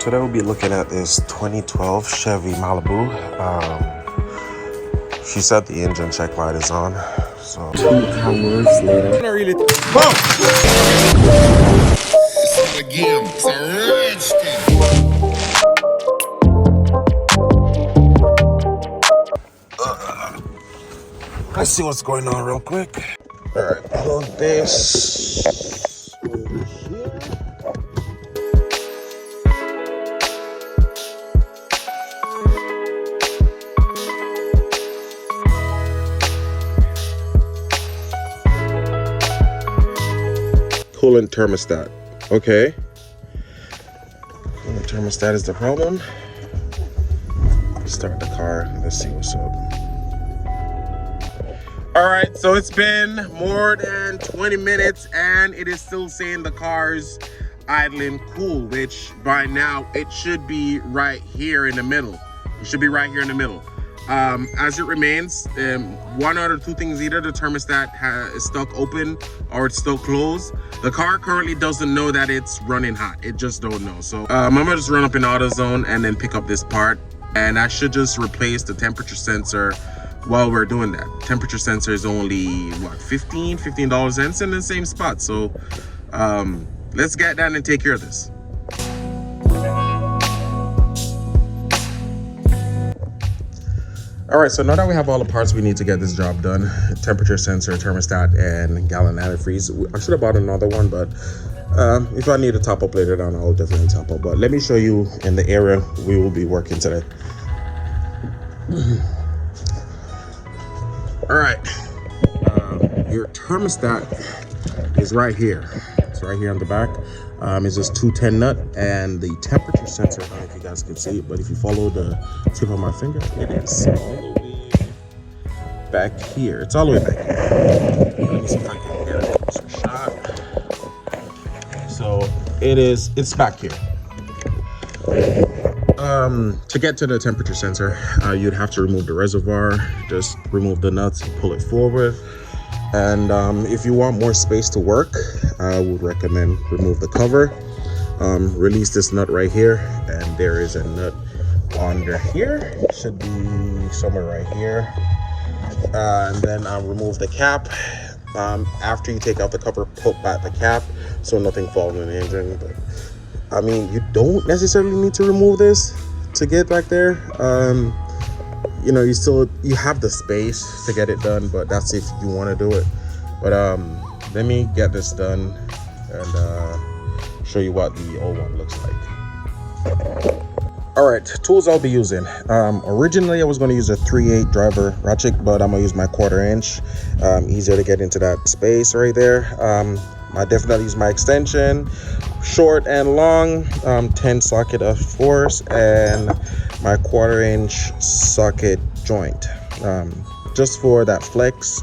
Today we'll be looking at this 2012 Chevy Malibu. She said the engine check light is on. So 2 hours later. Not really. Again, it's a rich Let's see what's going on real quick. All right, plug this over here. Coolant thermostat. Okay. Coolant thermostat is the problem. Start the car. Let's see what's up. All right, so it's been more than 20 minutes and it is still saying the car's idling cool, which by now it should be right here in the middle. It should be right here in the middle. As it remains, one out of two things: either the thermostat is stuck open or it's still closed. The car currently doesn't know that it's running hot. It just don't know. So I'm gonna just run up in AutoZone and then pick up this part, and I should just replace the temperature sensor while we're doing that. Temperature sensor is only what, $15 and it's in the same spot. So let's get down and take care of this. All right, so now that we have all the parts we need to get this job done, temperature sensor, thermostat, and gallon antifreeze, I should have bought another one, but if I need to top up later down, I'll definitely top up. But let me show you in the area we will be working today. All right, your thermostat is right here. It's right here on the back. It's just 210 nut, and the temperature sensor, I don't know if you guys can see it, but if you follow the tip of my finger, it is all the way back here. It's all the way back here. Let me see if I can get a closer shot. So it's back here. To get to the temperature sensor, you'd have to remove the reservoir, just remove the nuts and pull it forward. And if you want more space to work, I would recommend remove the cover, release this nut right here, and there is a nut under here. It should be somewhere right here. And then remove the cap. After you take out the cover, pull back the cap so nothing falls in the engine. But I mean, you don't necessarily need to remove this to get back there. You know, you have the space to get it done, but that's if you want to do it. But let me get this done and show you what the old one looks like. All right, tools I'll be using. Originally I was going to use a 3/8 driver ratchet, but I'm gonna use my 1/4 inch. Easier to get into that space right there. I definitely use my extension, short and long, 10 socket of force, and my 1/4 inch socket joint, just for that flex,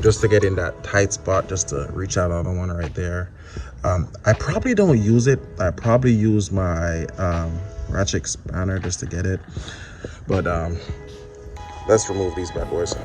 just to get in that tight spot, just to reach out on the one right there. I probably don't use it. I probably use my ratchet spanner just to get it, but let's remove these bad boys.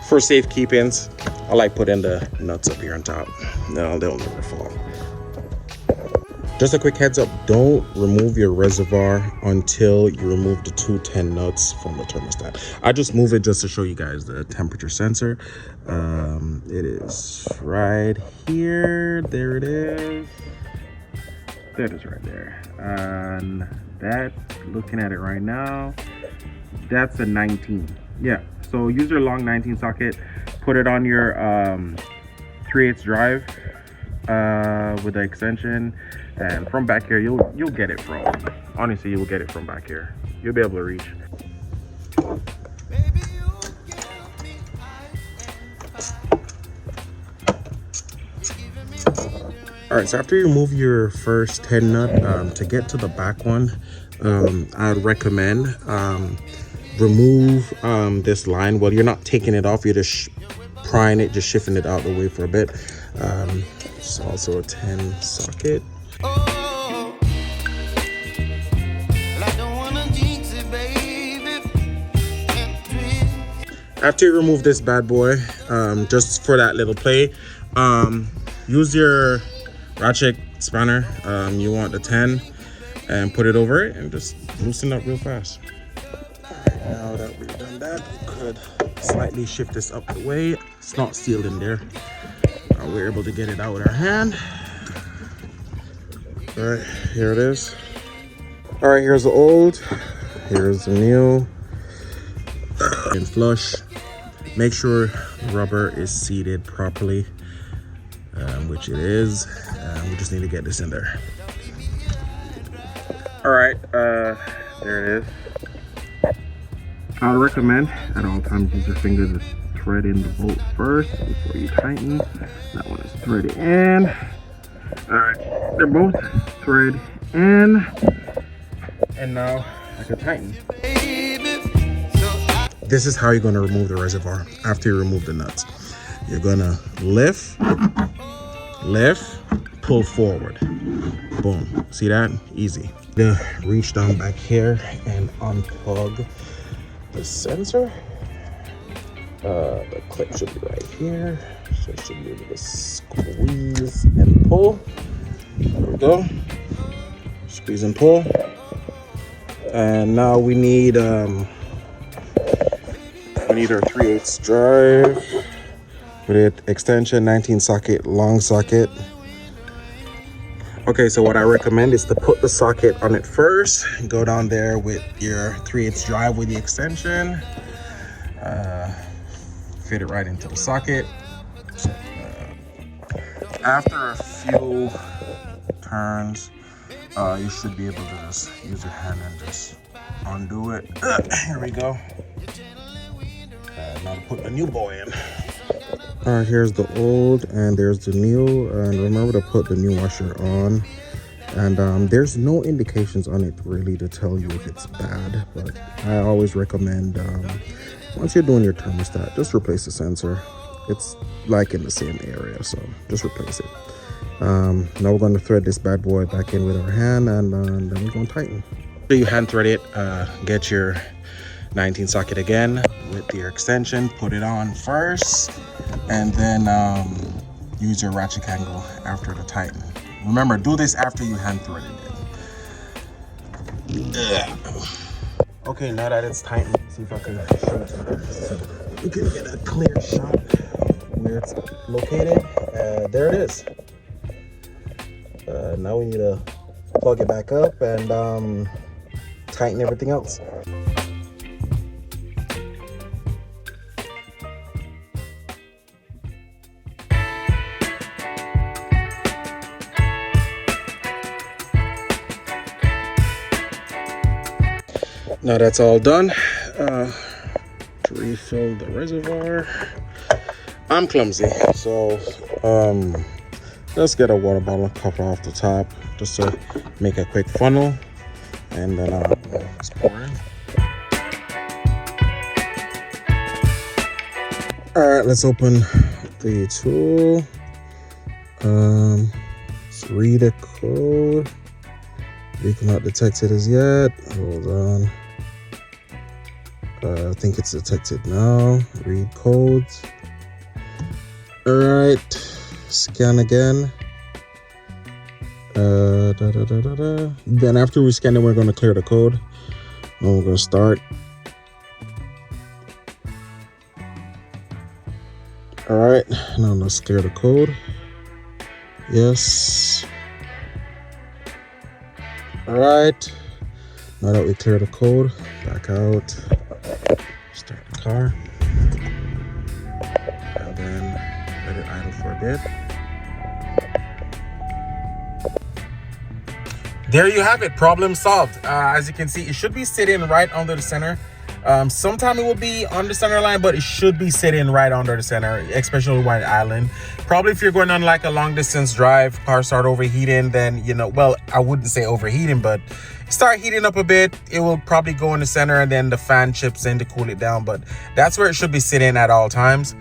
For safekeepings, I like putting the nuts up here on top. No, they'll never fall. Just a quick heads up, don't remove your reservoir until you remove the 210 nuts from the thermostat. I just move it just to show you guys the temperature sensor. It is right here. There it is. There it is right there. And that, looking at it right now, that's a 19. Yeah. So use your long 19 socket, put it on your 3/8 drive with the extension, and from back here you'll get it from, honestly you'll get it from back here. You'll be able to reach. All right, so after you remove your first 10 nut, to get to the back one, I'd recommend remove this line. Well, you're not taking it off, you're just prying it, just shifting it out the way for a bit. It's also a 10 socket. After you remove this bad boy, just for that little play, use your ratchet spanner. You want the 10 and put it over it and just loosen up real fast. All right, now that we've done that, we could slightly shift this up the way. It's not sealed in there. We're able to get it out with our hand. All right, here it is. All right, here's the old, here's the new. And flush. Make sure the rubber is seated properly, which it is. We just need to get this in there. All right, there it is. I would recommend at all times use your finger to thread in the bolt first before you tighten. That one is threaded in. All right, they're both thread in, and now I can tighten. This is how you're going to remove the reservoir after you remove the nuts. You're going to lift, pull forward. Boom. See that? Easy. Gonna reach down back here and unplug the sensor. The clip should be right here. So it should be able to squeeze and pull. There we go. Squeeze and pull. And now we need our 3/8 drive with it extension, 19 socket, long socket. Okay, so what I recommend is to put the socket on it first. Go down there with your 3/8 drive with the extension. Fit it right into the socket. After a few turns, you should be able to just use your hand and just undo it. Here we go. Now to put the new boy in. All right, here's the old and there's the new, and remember to put the new washer on. And there's no indications on it really to tell you if it's bad, but I always recommend once you're doing your thermostat, just replace the sensor. It's like in the same area, so just replace it. Now we're going to thread this bad boy back in with our hand, and then we're going to tighten. So you hand thread it, get your 19 socket again with your extension, put it on first, and then use your ratchet angle after the tighten. Remember, do this after you hand threaded it. Okay, now that it's tightened, see if I can show it so you can get a clear shot where it's located. There it is. Now we need to plug it back up and tighten everything else. Now that's all done. To refill the reservoir, I'm clumsy, so let's get a water bottle cover off the top just to make a quick funnel, and then just pour in. All right, let's open the tool. Let's read a code. We cannot detect it as yet. Hold on. I think it's detected now. Read codes. All right, scan again. Then after we scan it, we're going to clear the code. And we're going to start. All right, now let's clear the code. Yes. All right, now that we clear the code, back out, start the car, and then let it idle for a bit. There you have it, problem solved. As you can see, it should be sitting right under the center. Sometime it will be on the center line, but it should be sitting right under the center, especially White Island. Probably if you're going on like a long distance drive, car start overheating, then, you know, well, I wouldn't say overheating, but start heating up a bit, it will probably go in the center, and then the fan chips in to cool it down. But that's where it should be sitting at all times.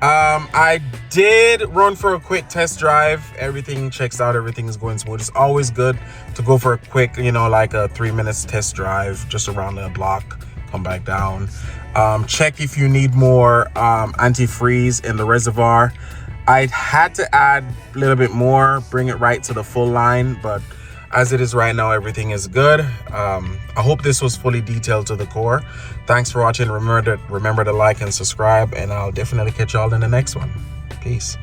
I did run for a quick test drive. Everything checks out, everything is going smooth. It's always good to go for a quick, you know, like a 3 minutes test drive just around the block, come back down. Check if you need more antifreeze in the reservoir. I had to add a little bit more, bring it right to the full line, but as it is right now, everything is good. I hope this was fully detailed to the core. Thanks for watching. Remember to like and subscribe, and I'll definitely catch y'all in the next one. Peace.